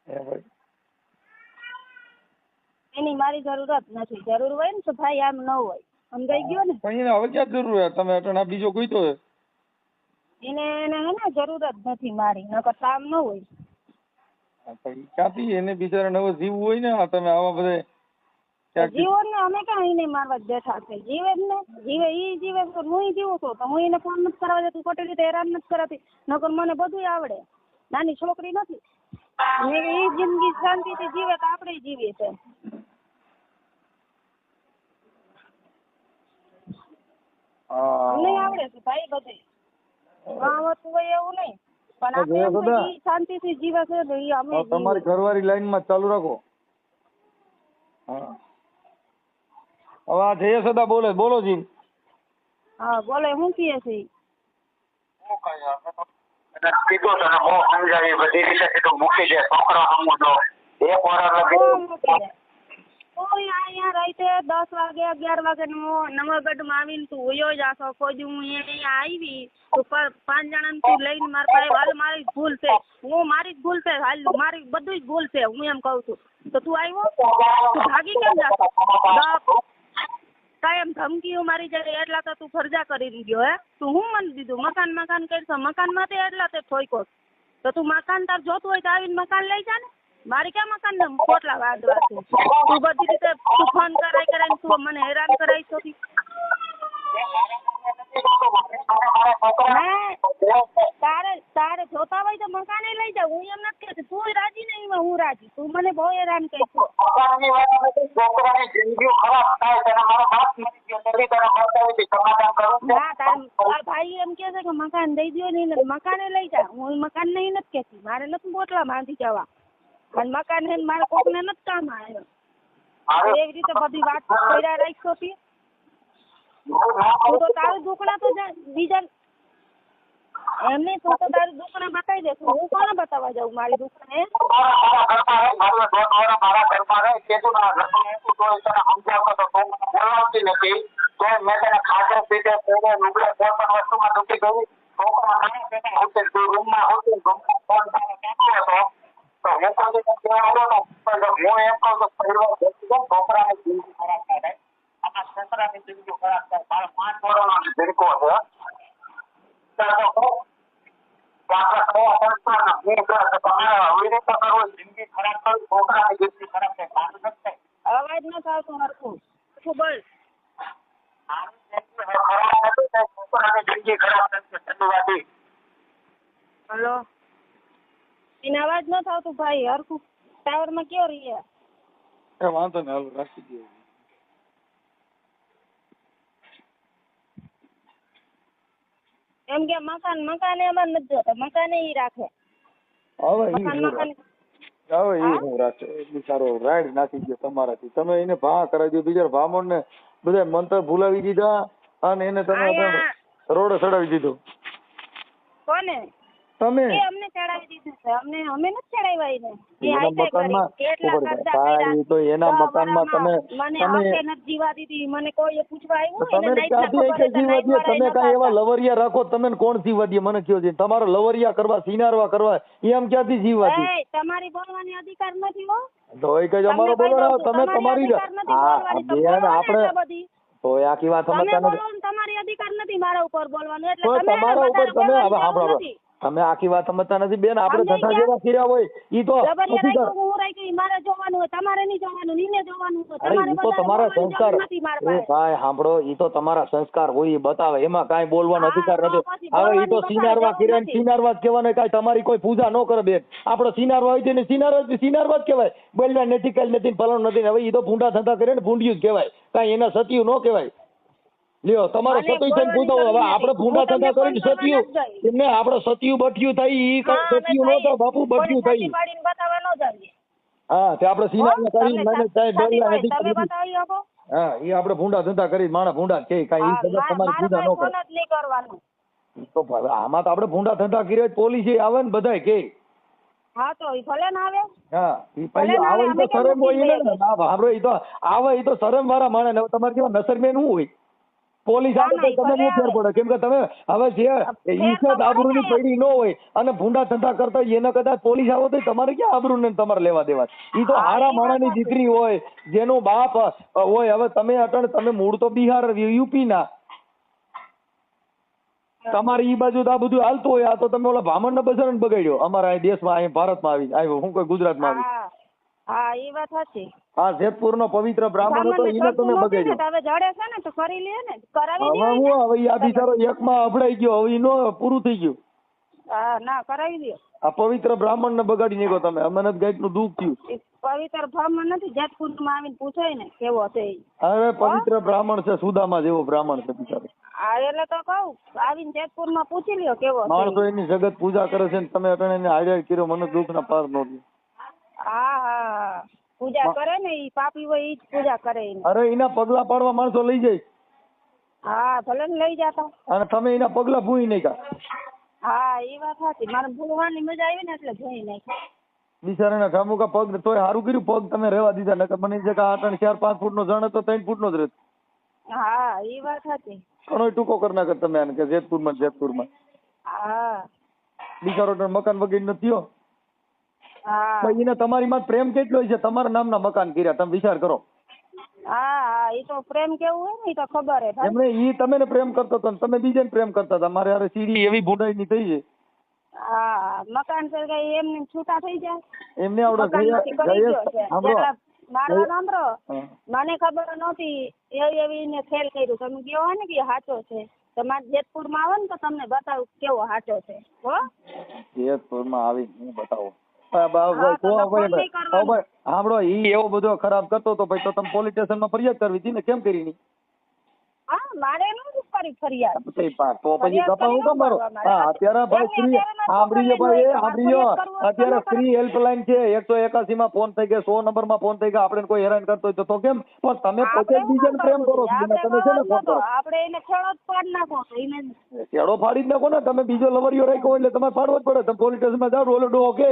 હે ભાઈ એની મારી જરૂરત નથી. જરૂર હોય ને તો ભાઈ આમ ન હોય. સમજાઈ ગયો ને? પણ એને હવે ક્યાં જરૂર હે? તમે અટણ આ બીજો કોઈ તો એને હે ને જરૂર જ નથી મારી. નકર કામ ન હોય. ક્યાંથી એને બિચારાને હવે જીવવું હોય ને. આ તમે આવા બધે જીવો ને. અમે ક્યાં એને મારવા જ બેઠા છે? જીવે જ ને. જીવે ઈ જીવે તો હું જીવું છું. તો હું એને ફોન નથી કરવા દેતી. ખોટી રીતે હેરાન નથી કરાતી. નકર મને બધું આવડે. નાની છોકરી નથી. ઈ જિંદગી શાંતિથી જીવે તો આપણે જીવીએ છે. નહીં આવડે છે ભાઈ બધે. આવડતું હોય એવું નહીં. પણ આપણે ઈ શાંતિથી જીવે છે ને ઈ અમે તમારી ઘરવાળી લાઈન માં ચાલુ રાખો. હા હવે આ જય સદા બોલે. બોલો જી. હા બોલે. શું કહે છે? કીધું તને બહુ સમજાવી બધી રીતે કીધું મૂકી દે. છોકરા સમજો એક વાર કોઈ અહીંયા રાતે 10 વાગે 11 વાગે નવાગઢમાં આવીને તું હોયો જાશો. કોઈ હું અહીંયા આવી તો 5 જણાને તું લઈને મારા પાસે હાલ. મારી જ ભૂલ છે. મારી જ ભૂલ છે. હાલ મારી બધું જ ભૂલ છે. હું એમ કહું છું તો તું આવ્યો તું ભાગી કેમ જાશો? કાયમ ધમકી મારી જાય એટલા તો તું ફરજા કરી ગયો. હે તું હું મને દીધું મકાન કરશો? મકાનમાં તે એટલા તે ઠોકો તો તું મકાન તાર જોતું હોય તો આવીને મકાન લઈ જા ને. મારી ક્યાં મકાન ને પોટલા વાદવા છે? તું બધી રીતે તું ફોન કરાઈને તું મને હેરાન કરાવી છો. તારે જોતા હોય તો મકાને લઈ જાવ. હું એમ નથી કહેતી. તું રાજી નહીં હું રાજી. તું મને બહુ હેરાન કરી છો. ભાઈ એમ કે છે કે મકાન દઈ દો ને મકાને લઈ જા. હું મકાન નહીં નથી કહેતી. મારે નથી બોટલા બાંધી જવા. અને મકાન હે મારે કોકને નથી કામ આવ્યો. એવી રીતે બધી વાત કર્યા રાખશો. તું તો તારું દુખણા તો બીજા એમને તું તો તારું દુખણા બતાવી દેશું. હું કોને બતાવવા જાઉં મારી દુખણા? મેં તને ખાધે પીધે પહેરે લુગડે કોઈ પણ વસ્તુમાં દુખી ગઈ. રૂમમાં હોતી ફોન હતો તો હું એમ કહું તો પરિવાર છોકરાની જિંદગી ખરાબ થાય. આપણા છોકરાની જિંદગી ખરાબ થાય. 5 વર્ષનો ભીડકો છે. જિંદગી ખરાબ કરી છોકરાની જિંદગી ખરાબ થાય. અવાજ ન આવતો હરખું બોલ. હલો એને અવાજ ન આવતું ભાઈ હરખું. ટાવર માં કયો રહીએ? વાંધો ને હાલ રાખી દો. એમ કે મકાન એમાં નથી જોતા. મકાન ઈ રાખે. હવે એ હું રાખે બિચારો રાઈડ નાખી ગયો તમારાથી, તમે એને ભા કરાવી દીધો, બિચારા ભામણ ને બધા મંત્ર ભૂલાવી દીધા અને એને તમે રોડે ચડાવી દીધો. કોને? તમે એ અમને ચડાવી દીધું છે. અમે નથી ચડાવ્યા એને. એ એના હાઈફાઈ મકાનમાં કરી. એટલા ખર્ચા ભાઈ કર્યા. તો એના મકાનમાં તમે મને તમે હકે નથી જીવા દીધી. મને કોઈ પૂછવા આવ્યું તમે એને ક્યાંથી નાઈટના કે જીવા દે? તમે કાંઈ એવા લવરિયા રાખો, તમે કોણ જીવા દે મને કયો છે? તમારો લવરિયા કરવા સિનારવા કરવા એમ ક્યાંથી જીવા દે? એ તમારી બોલવાની અધિકાર નથી હો. તો એ કઈ અમારો બોલવાનો તમે તમારી બેન આપણે તો આખી વાત સમજતા નથી. તમારી અધિકાર નથી મારા ઉપર બોલવાનો. તો એટલે તમે તમારા ઉપર તમે હવે સાંભળો, નથી. તમે આખી વાત સમજતા નથી બેન. આપણે ધંધા જેવા કર્યા હોય ઈ તો જબરિયા રાખ્યું, હું રાખ્યું, મારે જોવાનું હોય, તમારે નહીં જોવાનું, નીને જોવાનું હોય. અરે તમારે ઈ તો બધાને તમારા બોલવાની સંસ્કાર જરૂર નથી મારા એ પાસે. ભાઈ સાંભળો, ઈ તો તમારા સંસ્કાર હોય ઈ બતાવે, એમાં કાંઈ બોલવાનો હા, અધિકાર તો નથી. પછી હવે ઈ તો બોલવાની સિનારવા બધાને કર્યા જરૂર ને સિનારવા જ કહેવાય, કાંઈ તમારી કોઈ પૂજા ન કરે બેન. આપણો સિનારવા હોય છે ને સિનારવા જ કહેવાય. બોલ્યા નથી કાલ નથી ફલાણું નથી. હવે ઈ તો ભૂંડા ધંધા કરે ને ભૂંડિયું જ કહેવાય, કાંઈ એના સતિયું ન કહેવાય. લ્યો તમારે મને સતી થઈને પૂછો. હવે આપણે ભૂંડા ધંધા કરીને સતિયું એમને આપણે સતિયું બઠિયું થઈ ઈ કઈ સતિયું ન થાય બાપુ, બઠિયું થઈ. બતાવવા ન જઈએ. હા તે આપણે સિનારવા કરીને મને કાંઈ બોલ્યા નથી તમે કરી. બતાવી આપો. હા એ આપણે ભૂંડા ધંધા કરી માણા ભૂંડા કે કાંઈ ઈ ખબર તમારી પૂજા ન કરે. ફોન જ નહીં કરવાનો. તો ભાઈ આમાં તો આપણે ભૂંડા ધંધા કર્યા પોલીસ આવે ને બધાય કે હા તો ઈ ભલે ના આવે. હા ઈ પછી આવે ઈ તો શરમ હોય ને. ના ભાભરો ઈ તો આવે ઈ તો શરમ વાળા માણે ને. તમારે કેવા નસરમેન શું હોય? પોલીસ આવે તો તમે શું ફેર પડે? કેમ કે તમે હવે જે ઈજ્જત આબરૂની પડી ન હોય અને ભૂંડા ધંધા કરતા હોય એને કદાચ પોલીસ આવો તો તમારે ક્યાં આબરૂ ને તમારે લેવા દેવા? ઈ તો હારા માણાની દીકરી હોય, જેનો બાપ હોય. હવે તમે અટણ તમે મૂળ તો બિહાર યુપી ના, તમારે ઈ બાજુ તો આ બધું હાલતું હોય. આ તો તમે ઓલા ભામણ ને બજાર બગાડ્યો અમારા અહીં દેશમાં, અહીં ભારતમાં આવી આવ્યો. હું કોઈ ગુજરાતમાં આવી. હા એ વાત સાચી. હા જેતપુર નો પવિત્ર બ્રાહ્મણ હતો એને તમે બગાડ્યો. હવે જડે છે ને તો કરી લે ને, કરાવી હવે દે. હું હવે આ બિચારો એકમાં અભડાઈ ગયો, હવે નો પૂરું થઈ ગયું. હા ના કરાવી દે. આ પવિત્ર બ્રાહ્મણ ને બગાડી નાખ્યો તમે. અમનત ગાઈટ નું દુઃખ થયું. પવિત્ર બ્રાહ્મણ નથી, જેતપુર માં આવીને પૂછાય ને કેવો છે. અરે પવિત્ર બ્રાહ્મણ છે, સુદામા જેવો બ્રાહ્મણ છે બિચારો. હા એટલે તો કહું આવીને જેતપુર માં પૂછી લ્યો કેવો માણસો છે. એની જગત પૂજા કરે છે ને તમે અટણે એને હાઈલાઇટ કર્યો. મને દુઃખ ના પાર નો થયો. હા હા પૂજા કરે ને ઈ પાપી હોય ઈ જ પૂજા કરે એને. અરે એના પગલા પાડવા માણસો લઈ જાય. હા ભલે ને લઈ જતા. અને તમે એના પગલા ભૂઈ નાખ્યા. હા એ વાત સાચી. મારે ભૂલવાની મજા આવી ને એટલે જોઈ નાખી. બિચારાના ઠામુકા પગ તોય સારું કર્યું પગ તમે રહેવા દીધા. નકર મને જે આટણ 4-5 ફૂટ નો જણ હતો 3 ફૂટ નો જ રહેતો. હા એ વાત સાચી. ઘણો ટૂંકો કરી નાખે તમે આને કે જેતપુરમાં. હા બિચારો મકાન વગેરે થયો. હા એને તમારી માં પ્રેમ કેટલો છે? તમારા નામના મકાન કર્યા, તમે વિચાર કરો. હા હા એ તો પ્રેમ કેવું હોય ને એ તો ખબર હે ભાઈ. એમને ઈ તમે પ્રેમ કરતો હતો ને તમે બીજાને પ્રેમ કરતા હતા. મારે યાર સીડી એવી ભૂંડાઈ ની થઈ છે. હા મકાન છે કે એમને છૂટા થઈ જાય. એમને આવડે મારો સાંભળો, મને ખબર નહોતી એવી ને ખેલ કર્યું. તમે કહો ને કે સાચો છે. તમારે જેતપુર માં આવો ને તો તમને બતાવું કેવો સાચો છે. હો જેતપુર માં આવી હું બતાવો. સાંભળો ઈ એવો બધો ખરાબ કરતો હતો ભાઈ, તો તમે પોલીસ સ્ટેશન માં ફરિયાદ કરવી હતી ને, કેમ કરી ની? હા મારે નું કરી ફરિયાદ. તો પછી કપાવું કેમ મારો? હા અત્યારે ભાઈ સ્ત્રી સાંભળીએ ભાઈ સાંભળીએ. અત્યારે સ્ત્રી હેલ્પલાઇન છે 181 માં ફોન થઈ ગયા, 100 નંબર માં ફોન થઈ ગયા. આપણે કોઈ હેરાન કરતો હોય તો કેમ? પણ તમે પોતે બીજાને પ્રેમ કરો છો. તમે છે ને ફોન કરો. આપણે એને છેડો જ પાડી નાખો. છેડો ફાડી જ નાખો ને. તમે બીજો લવરિયો રાખ્યો એટલે તમારે ફાડવો જ પડે. તમે પોલીસ સ્ટેશન માં જાઓ, ઓલો ડોહો કે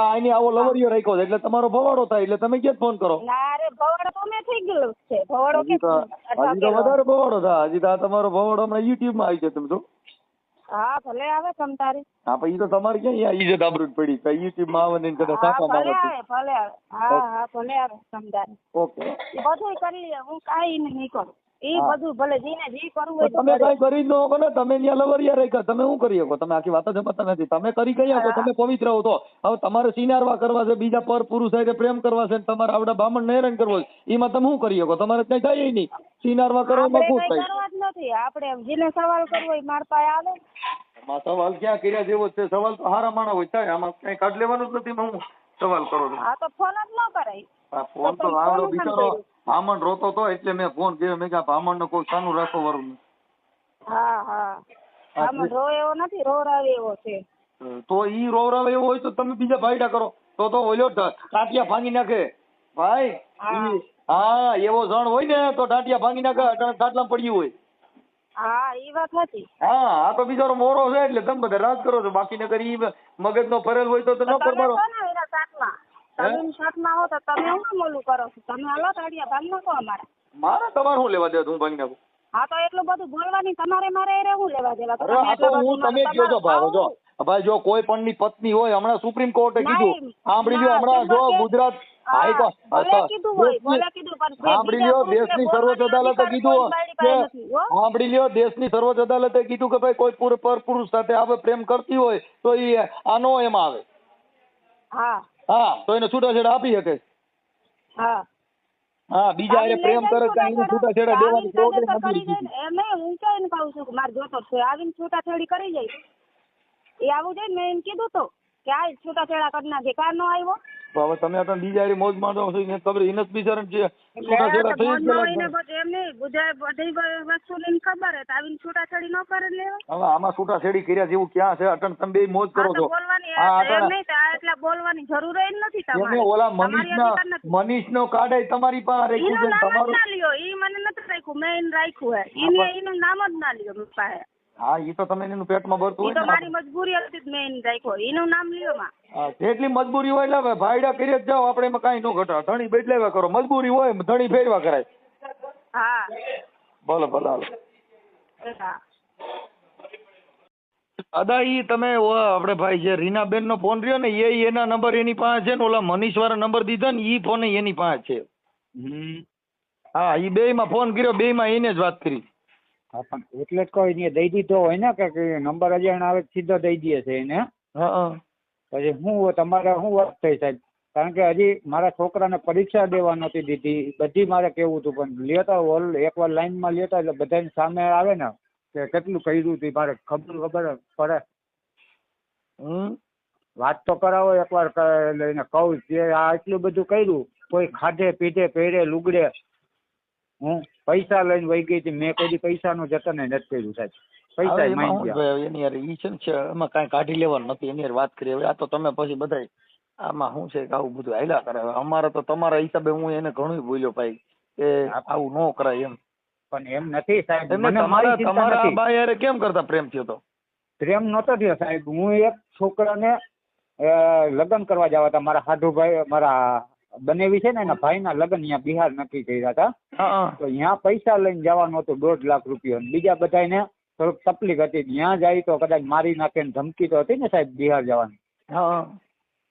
આની આવો લવરિયો રાખ્યો છે એટલે તમારો ભવાડો થાય એટલે તમે ક્યાં ફોન કરો? ના રે ભવાડો તો મેં થઈ ગયેલો છે. ભવાડો હજી તો વધારે ભવાડો થાય. હજી તો આ તમારો ભવાડો હમણાં યુટ્યુબ માં આવી છે. તમે જો હા ભલે આવે તમ તારે. હા પછી તો તમારે ક્યાં ઈજ્જત આબરૂ પડી કઈ યુટ્યુબ માં આવે ને કદાચ સાપા ભલે મારે. આવે ભલે આવે. હા હા ભલે આવે તમ તારે. ઓકે બધું કરી લે. હું કાઈ નહીં કરું. ઈ બધું ભલે જીને જી કરવું હોય તમે કઈ કરી જ ન શકો ને. તમે ત્યાં લવરિયા રાખ્યા, તમે શું કરી શકો? તમે આખી વાત જ સમજતા નથી. તમે કરી ગયા તો તમે પવિત્ર હો. તો હવે તમારે સિનારવા કરવા છે, બીજા પર પુરુષ સાથે પ્રેમ કરવા છે, તમારે આવડા બ્રાહ્મણ ને હેરાન કરવો છે, એમાં તમે શું કરી શકો? તમારે કઈ થાય નહીં. સિનારવા કરવામાં ખુશ થાય. કરવા જ નથી. આપણે જેને સવાલ કરવો હોય માર પાસે આવે. આમાં સવાલ ક્યાં કર્યા જેવો છે? સવાલ તો હારા માણા હોય થાય. આમાં કઈ કાઢ લેવાનું જ નથી. હું સવાલ કરો છો? હા તો ફોન જ ન કરાય. ફોન તો આવડો બિચારો ભામણ રોતો હતો એટલે મેં ફોન કર્યો. મેં કહ્યું ભામણ ને કોઈ સાનું રાખો વરું. હા હા આમાં રો એવો નથી, રોરાવે એવો છે. તો ઈ રોવરાવે એવો હોય તો તમે બીજા ભાઈડા કરો. તો ઓલો ટાટિયા ભાંગી નાખે ભાઈ. હા. હા એવો જણ હોય ને તો ટાટિયા ભાંગી નાખે, ખાટલામાં પડ્યું હોય. હા ઈ વાત હતી. હા આ તો બિચારો મોરો છે એટલે તમે બધા રાજ કરો છો, બાકી નકર ઈ મગજનો ફરેલ હોય તો ન તમે કરવાનો. છો ને એના સાથમાં, તમે સાથમાં હો તો તમે હું મોલું કરો છો, તમે હાલો તાડિયા ભાંગ નાખો અમારા. મારે તમારે શું લેવા દેવા, હું ભાંગી નાખું? હા તો એટલું બધું બોલવાની તમારે મારે એને શું લેવા દેવા? અરે આ તો હું તમે જ કહો છો ભાઈ. જો ભાઈ જો કોઈ પણ ની પત્ની હોય, હમણાં સુપ્રીમ કોર્ટે કીધું, સાંભળી લ્યો, હમણાં જો ગુજરાત સાંભળી લ્યો, દેશની સર્વોચ્ચ અદાલતે કીધું કે સાંભળી લ્યો, દેશની સર્વોચ્ચ અદાલતે કીધું કે ભાઈ કોઈ પરપુરુષ સાથે આવે પ્રેમ કરતી હોય તો એ આનો એમાં આવે. હા તો એને છૂટાછેડા આપી શકે. હા બીજા એ પ્રેમ કરે તો એને છૂટાછેડા દેવાની પ્રોબ્લેમ નથી. એમ હું કઈને કહું છું કે મારે જોતો છે, આવીને છૂટાછેડી કરી જાય એ આવું જોઈએ. મેં એમ કીધું તો કે આ છૂટાછેડા કરી નાખે, કાર નો આવ્યો. હવે તમે આ બીજા મોજ માણો છો, એને ખબર ઇનસ બિચારા છે છૂટાછેડા થઈ ગયેલા. એમ નહીં ગુજરાત બધી વસ્તુની ખબર હે તો આવીને છૂટાછેડી ન કરે લેવા. હવે આમાં છૂટાછેડી કર્યા જેવું ક્યાં છે? અટણ તમે બે મોજ કરો છો. એટલે બોલવાની જરૂર જ નથી તમારે. ઓલા મનીષનો કાર્ડ તમારી પાસે એનું નામ જ ના લ્યો, ઈ મને નથી રાખ્યું, મેં એને રાખ્યું હે. એનું નામ જ ના લ્યો મારી પાસે. હા ઈ તો તમે એનું પેટમાં ભરતું હોય. ઈ તો મારી મજબૂરી હતી મેં એને રાખ્યો, એનું નામ લ્યો માં. હા જેટલી મજબૂરી હોય એટલે ભાઈડા કરી જ જાઓ, આપણે એમાં કાંઈ ન ઘટા. ધણી બદલાવ્યા કરો, મજબૂરી હોય ધણી ફેરવા કરાય. હા ભલે ભલે હાલો. હા અદા ઈ તમે આપણે ભાઈ જે રીનાબેન નો ફોન રહ્યો ને એ એના નંબર એની પાસે છે ને, ઓલા મનીષ વાળા નંબર દીધા ને ઈ ફોન એની પાસે છે. હા ઈ બે માં ફોન કર્યો, બે માં એને જ વાત કરી. હા પણ એટલે જ કોઈ ને દઈ દીધો હોય ને કે નંબર અજાણ આવે સીધો દઈ દે છે એને. હા પછી હું તમારે શું વાત થઈ સાહેબ? કારણ કે હજી મારા છોકરાને પરીક્ષા દેવા નહોતી દીધી, બધી મારે કેવું હતું, પણ લેતા એકવાર લાઈનમાં લેતા એટલે બધાની સામે આવે ને કે કેટલું કર્યું હતું મારે ખબર પડે. વાત તો કરાવો એકવાર લઈને કહું જે આ એટલું બધું કર્યું, કોઈ ખાધે પીધે પહેરે લુગડે હું પૈસા લઈને વહી ગઈ હતી, મેં કોઈ પૈસાનું જતન નથી કર્યું સાહેબ. પૈસા એની યાર ઈ છે ને એમાં કાંઈ કાઢી લેવાનું નથી, એની યાર વાત કરી. હવે આ તો તમે પછી બધા આમાં શું છે કે આવું બધું હાલ્યા કરે. અમારે તો તમારા હિસાબે હું એને ઘણું બોલ્યો ભાઈ કે આવું ન કરાય એમ. પણ એમ નથી સાહેબ. તમારા બા યાર કેમ કરતા પ્રેમ થયો તો? પ્રેમ નતો થયો સાહેબ. હું એક છોકરાને લગ્ન કરવા જવા હતા, મારા સાધુભાઈ મારા બનેવી છે ને એના ભાઈના લગ્ન અહીંયા બિહાર નક્કી કર્યા હતા. તો અહીંયા પૈસા લઈને જવાનું હતું 1.5 લાખ રૂપિયા. બીજા બધાને થોડુંક તકલીફ હતી, ત્યાં જાય તો કદાચ મારી નાખે ને ધમકી તો હતી ને સાહેબ બિહાર જવાની.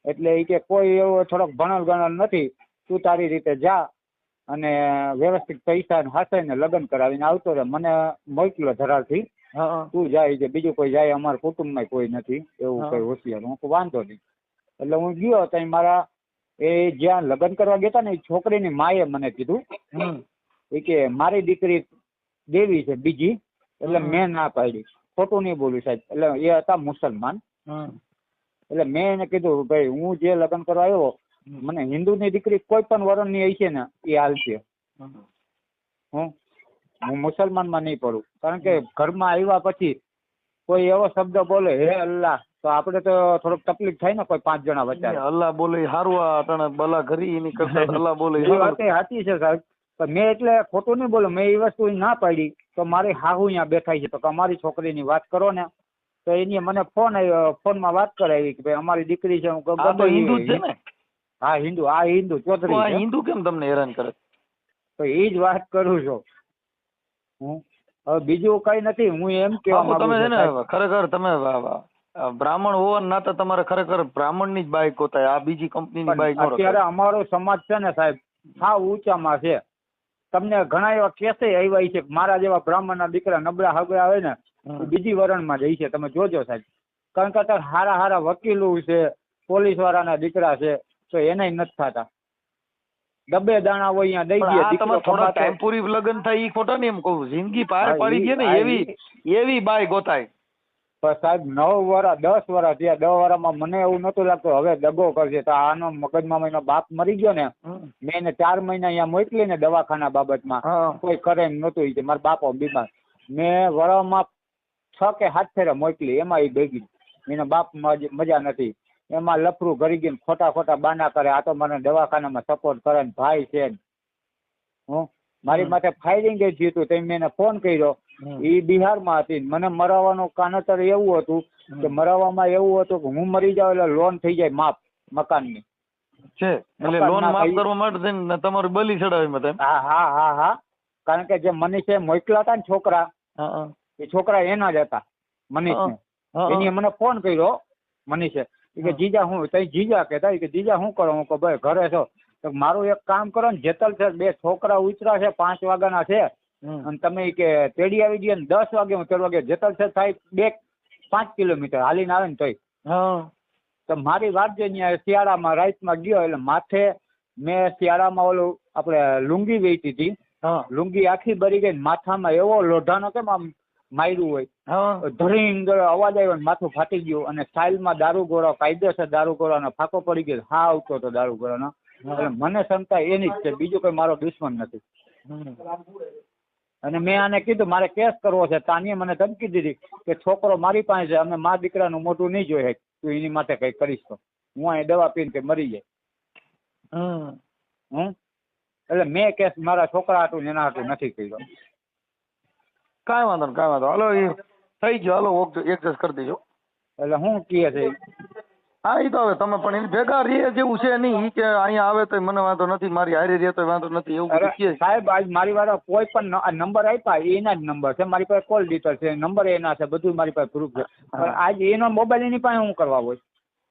એટલે એ કે કોઈ એવો થોડોક ભણલ ગણલ નથી, તું તારી રીતે જા અને વ્યવસ્થિત પૈસા હાથે લગ્ન કરાવીને આવતો રહે. મને મોકલ્યો ધરારથી, તું જાય છે, બીજું કોઈ જાય અમારા કુટુંબમાં કોઈ નથી એવું કઈ હોશિયાર. હું વાંધો નહીં. એટલે હું ગયો ત્યાં મારા એ જ્યાં લગ્ન કરવા ગયા ને એ છોકરીની માએ મને કીધું એ કે મારી દીકરી દેવી છે બીજી. એટલે મેં ના પાડી, ખોટું નહીં બોલું સાહેબ. એટલે એ હતા મુસલમાન. એટલે મેં એને કીધું ભાઈ હું જે લગ્ન કરવા આવ્યો, મને હિન્દુની દીકરી કોઈ પણ વરણની હશે ને એ હાલશે. હું મુસલમાનમાં નહીં પડું. કારણ કે ઘરમાં આવ્યા પછી કોઈ એવો શબ્દ બોલે હે અલ્લાહ તો આપણે તો થોડોક તકલીફ થાય ને. કોઈ 5 જણા વચ્ચે અલ્લાહ બોલે હારું, આ બલા ઘરી એની કરતા અલ્લાહ બોલે એ વાત સાચી છે સાહેબ. પણ મેં એટલે ખોટું નહીં બોલું, મેં એ વસ્તુ ના પાડી. તો મારી હાહુ અહીંયા બેઠા છે તો અમારી છોકરીની વાત કરો ને. તો એની મને ફોન આવ્યો, ફોનમાં વાત કરાવી કે ભાઈ અમારી દીકરી છે. હિન્દુ છે ને? હા હિન્દુ. આ હિન્દુ ચૌધરી. હિન્દુ કેમ તમને હેરાન કરે? તો એ જ વાત કરું છું હું. હવે બીજું કઈ નથી. હું એમ કેવા માંગુ છું તમે છે ને ખરેખર તમે બ્રાહ્મણ હોવા નાતે તમારે ખરેખર બ્રાહ્મણ ની જ બાઈક હોતા, આ બીજી કંપનીની બાઈક. અત્યારે અમારો સમાજ છે ને સાહેબ હા ઊંચામાં છે. તમને ઘણા એવા કેસે આવ્યા છે મારા જેવા બ્રાહ્મણ ના દીકરા નબળા હગા આવે ને બીજી વરણમાં જાય છે. તમે જોજો સાહેબ. કારણ કે અત્યારે હારા હારા વકીલો છે, પોલીસ વાળાના દીકરા છે, તો એને નથી થતા. ડબ્બે દાણા હોય અહીંયા દઈ દે. થોડા ટાઈમ પૂરી લગ્ન થાય એ ખોટા ને એમ કહું. જિંદગી પાર પાડી દે ને એવી બાઈ ગોતાય. પણ સાહેબ 9 વર્ષ 10 વર્ષ થયા. 10 વર્ષમાં મને એવું નતું લાગતું હવે દગો કરશે. તો આનો મગજમાં એનો બાપ મરી ગયો ને, મેં એને 4 મહિના અહીંયા મોકલી ને દવાખાના બાબતમાં કોઈ કરે એમ નતું. મારા બાપો બીમાર. મેં વરમાં 6 કે 7 ફેરા મોકલી, એમાં એ ભેગી. એના બાપ મજા નથી. એમાં લફરું કરી ગયું ખોટા ખોટા બાના કરે આ તો મને દવાખાનામાં સપોર્ટ કરે ને ભાઈ છે ને. હું મારી માથે ફાયરિંગ થયું હતું તેમ મેં એને ફોન કર્યો. એ બિહારમાં હતી મને મરાવવાનું કાનતર એવું હતું કે મરાવવામાં એવું હતું કે હું મરી જાઉં એટલે લોન થઈ જાય માફ મકાનની છે એટલે લોન માફ કરવા માટે થઈને તમારું બલી ચડાવી મત એમ? હા હા હા હા કારણ કે જે મનીષે મોકલા હતા ને છોકરા એ છોકરા એના જ હતા મનીષને. એની મને ફોન કર્યો મનીષે કે જીજા હું તઈ જીજા કહેતા કે જીજા શું કરો? હું કહું ભાઈ ઘરે છો તો મારું એક કામ કરો ને જેતલ છે 2 છોકરા ઉતરા છે 5 વાગ્યાના છે અને તમે કે તેડી આવી ગયા ને 10 વાગે હું 13 વાગે જેતલ છે સાહેબ 5 કિલોમીટર હાલીને આવે ને તોય તો મારી વાત છે અહીંયા શિયાળામાં રાઈતમાં ગયો એટલે માથે મેં શિયાળામાં ઓલું આપણે લુંગી વેચી હતી. લુંગી આખી બરી ગઈ માથામાં એવો લોઢાનો કેમ આમ માર્યું હોય ધરીંગ અવાજ આવ્યો ને માથું ફાટી ગયું અને સાઇલમાં દારૂ ગોળો કાયદેસર દારૂ ગોળાનો ફાંકો પડી ગયો હા આવતો હતો દારૂ ગોળાનો. એટલે મને ક્ષમતા એની જ છે બીજું કોઈ મારો દુશ્મન નથી. અને મેં આને કીધું મારે કેસ કરવો છે તાનીએ મને ધમકી દીધી કે છોકરો મારી પાસે છે અમે મા દીકરાનું મોઢું નહીં જોઈએ તું એની માટે કઈ કરીશ તો હું અહીં દવા પીને કે મરી જાય. એટલે મેં કેસ મારા છોકરા હાટું ને એના હાટું નથી કર્યો. કાંઈ વાંધો નહીં કાંઈ વાંધો. હાલો એ થઈ ગયો હાલો એડજસ્ટ કરી દેજો. એટલે હું કહે છે હા એ તો હવે તમે પણ એને ભેગા રહીએ જેવું છે નહીં ઈ કે અહીંયા આવે તો મને વાંધો નથી મારી હારે રહે તો વાંધો નથી એવું બધું કહે. સાહેબ આજ મારી વાળા કોઈ પણ નંબર આપ્યા એના જ નંબર છે મારી પાસે કોલ ડિટેલ છે નંબર એના છે બધું મારી પાસે પ્રૂફ છે પણ આજ એનો મોબાઈલ એની પાસે હું કરવા હોય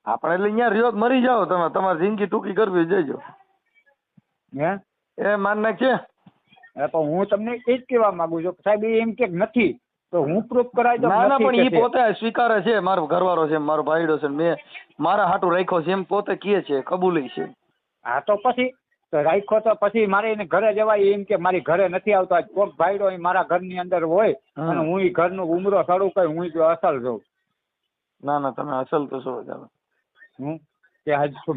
આપણે એટલે અહીંયા રહ્યો મરી જાઓ તમે તમારી જિંદગી ટૂંકી કરવી જઈજો હે એ માન નાખ છે. પણ હું તમને એ જ કહેવા માંગુ છું સાહેબ એ એમ કે નથી તો હું પ્રૂફ કરાવી દઉં. ના ના પણ એ પોતે સ્વીકારે છે મારો ઘરવાળો છે મારો ભાઈડો છે મેં મારા હાટું રાખ્યો છે એમ પોતે કહે છે કબૂલી છે. હા તો પછી તો રાખ્યો તો પછી મારે એને ઘરે જવાય એમ કે મારી ઘરે નથી આવતો આજ કોક ભાઈડો મારા ઘરની અંદર હોય અને હું એ ઘરનું ઉમરો સડું કઈ હું અસલ જોઉં. ના ના તમે અસલ તો છો ચાલો. કે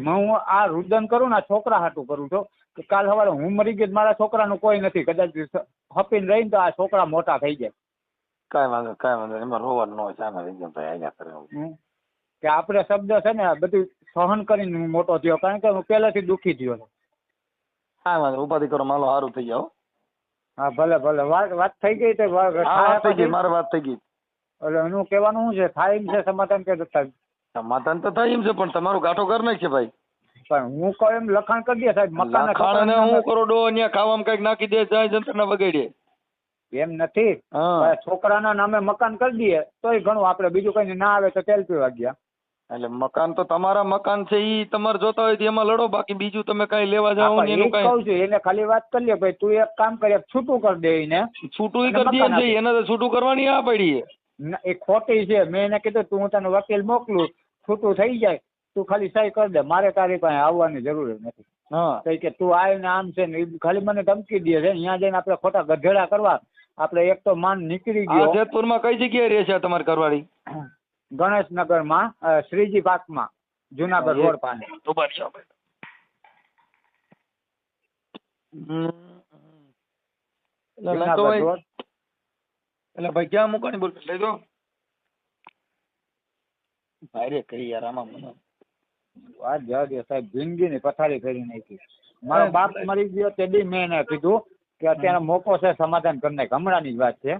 હું આ રુદન કરું ને આ છોકરા હાટું કરું છું કે કાલ સવારે હું મરી ગઈ મારા છોકરાનું કોઈ નથી કદાચ હપીને રહીને તો આ છોકરા મોટા થઈ જાય. કાંઈ વાંધો એમાં રોવાનું ન હોય સામે એકદમ અહીંયા કરે કે આપણે શબ્દ છે ને બધું સહન કરીને હું મોટો થયો કારણ કે હું પહેલેથી દુઃખી થયો છું. કાંઈ વાંધો ઉપાધિ કરો માલો સારું થઈ જાઓ. હા ભલે ભલે વાત થઈ ગઈ તો થઈ ગઈ મારે વાત થઈ ગઈ. એટલે એનું કહેવાનું શું છે થાય એમ છે સમાધાન કે સમાધાન તો થાય એમ છે પણ તમારું ગાંઠો કરી નાખશે ભાઈ. પણ હું કહું એમ લખાણ કરી દે સાહેબ મકાન હું કરો ડો અહીંયા ખાવામાં કઈક નાખી દે જાય જંતર બગાડીએ એમ નથી છોકરાના નામે મકાન કરી દઈએ તોય ઘણું આપણે બીજું કઈ ના આવે તો તેલ પીવા ગયા. એટલે મકાન તો તમારા મકાન છે ઈ તમારે જોતા હોય તો એમાં લડો બાકી બીજું તમે કઈ લેવા જાઓ ને એનું કઈ કહું છું એને ખાલી વાત કરી લે ભાઈ તું એક કામ કરી છૂટું કરી દે એને છૂટું કરી દે એને તો છૂટું કરવાની આ પડી એ ખોટી છે મેં એને કીધું તું હું તને વકીલ મોકલું છૂટું થઈ જાય તું ખાલી સહી કરી દે મારે તારી પાસે આવવાની જરૂર નથી. હા કે તું આય ને આમ છે ને ખાલી મને ધમકી દે છે અહીંયા જઈને આપણે ખોટા ગધેડા કરવા આપણે એક તો માન નીકળી ગયો. જેતપુરમાં કઈ જગ્યાએ રહે છે તમારી ઘરવાળી? ગણેશનગરમાં શ્રીજી પાર્કમાં જુનાગઢ રોડ પાસે. એટલે ભાઈ ક્યાં મૂકવાની બોલ લઈ દો ભાઈ રે કઈ યાર આમાં મને વાત જવા સાહેબ જિંદગીની પથારી કરી નાખી. મારો બાપ મરી ગયો તે દી મેં એને કીધું કે અત્યારે મોકો છે સમાધાન કરી નાખ હમણાંની જ વાત છે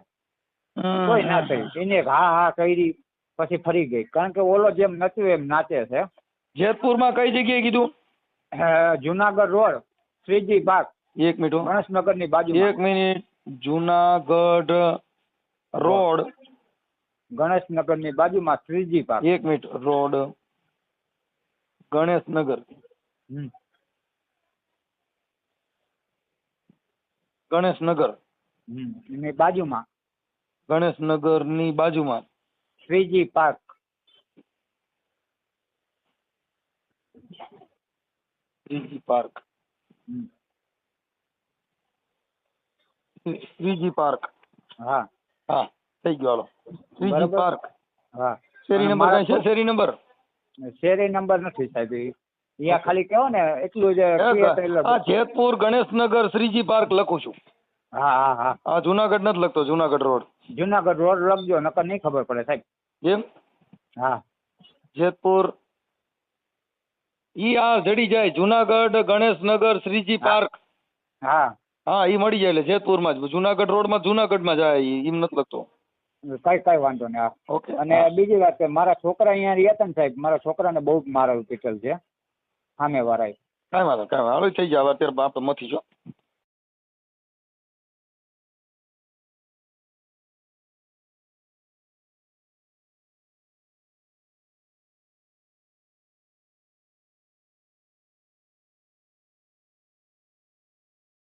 કોઈ ના કરી એને હા હા કરી પછી ફરી ગઈ કારણ કે ઓલો જેમ નચ્યું એમ નાચે છે. જેતપુરમાં કઈ જગ્યાએ કીધું? Junagadh road Shriji park. એક મિનિટ ગણેશનગર ની બાજુ. એક મિનિટ જુનાગઢ રોડ ગણેશનગર ની બાજુમાં શ્રીજી પાર્ક. એક મિનિટ રોડ ગણેશનગર ગણેશનગર ની બાજુમાં ગણેશનગર ની બાજુમાં Shriji park. Shriji park Shriji park. હા હા થઈ ગયો હાલો શ્રીજી પાર્ક. હા શેરી નંબર કઈ છે? શેરી નંબર શેરી નંબર નથી સાહેબ અહીંયા ખાલી કેવો ને એટલું જ જેતપુર ગણેશનગર શ્રીજી પાર્ક લખું છું. હા હા હા હા જુનાગઢ નથી લખતો જુનાગઢ રોડ. જુનાગઢ રોડ લખજો નકર નહીં ખબર પડે સાહેબ. એમ? હા જેતપુર ઈ આ જડી જાય જુનાગઢ ગણેશનગર શ્રીજી પાર્ક. હા હા ઈ મળી જાય એટલે જેતપુરમાં જ જુનાગઢ રોડમાં જુનાગઢમાં જાય ઈ એમ નથી લખતો. કઈ વાંધો નહીં. હા ઓકે. અને બીજી વાત કે મારા છોકરા અહીંયા રહ્યા હતા ને સાહેબ, મારા છોકરાને બહુ જ મારેલું પીટેલ છે સામે વાળાએ. કાંઈ વાંધો હાલો થઈ જાય અત્યારે આપણે મથી છો.